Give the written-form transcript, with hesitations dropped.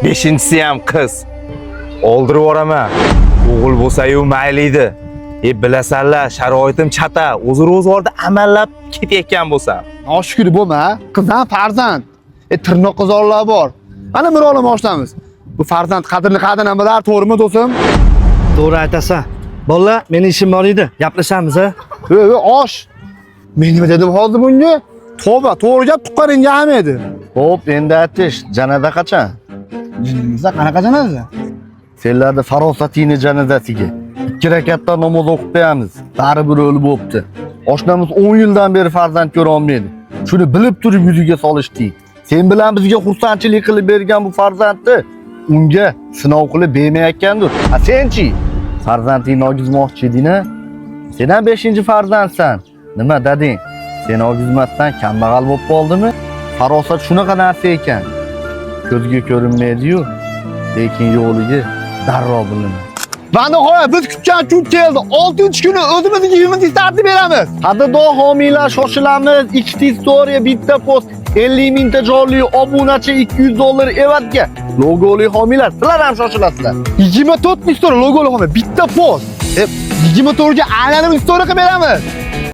beshinchisi ham qiz. Oldirib yuboraman. O'g'il bo'lsa-yu mayli edi. Bilasanlar, sharoitim chata, o'z orda amallab ketayotgan bo'lsam. Noshukr bo'lma, qizdan farzand. Tirnoq qizorlar bor. Ana Mirolim oshnamiz. Bu farzand qadrini qadridan bilar, to'g'rimi do'stim? To'g'ri aytasan. Bolalar, meni ishim bor edi. Gaplashamiz, ha? Osh. Men nima dedim hozir bunga? Tavba, to'g'ri gap tuqqaninga ham edi. Xo'p, endi aytish, janada qachon? Jinimizda qanaqa janoza? Senlarda farosatingni janazasiga 2 rakatdan namoz o'qib qo'yamiz. Baribir o'lib bo'pti. Oshnamiz 10 yildan beri farzand ko'ra olmaydi. Shuni bilib turib yuziga solishdik. Sen bilan bizga xursandchilik qilib bergan bu farzandni unga sinov qilib bermayotgandir. Ha senchi? Farzandingni ogizmoqchi eding-a? Sen ham 5-farzandsan. Nima dading? Sen ogizmasdan kambag'al bo'lib qoldimi? Farosat shunaqa narsa ekan. Ko'zga ko'rinmaydi-yu, lekin yo'liga darrov bilinadi. Va nihoyat biz kutgan kun keldi. 6-kuni o'zimizga yumini tartib beramiz. Qadrdon homiylar shoshilamiz. 2 istoriya, bitta post, 50 mingta jonli obunachi, $200 evatga. Logoli homiylar, sizlar ham shoshilasizlar. 24 istoriya logoli homiy, bitta post. 24 ga aylanib istoriya qilib beramiz.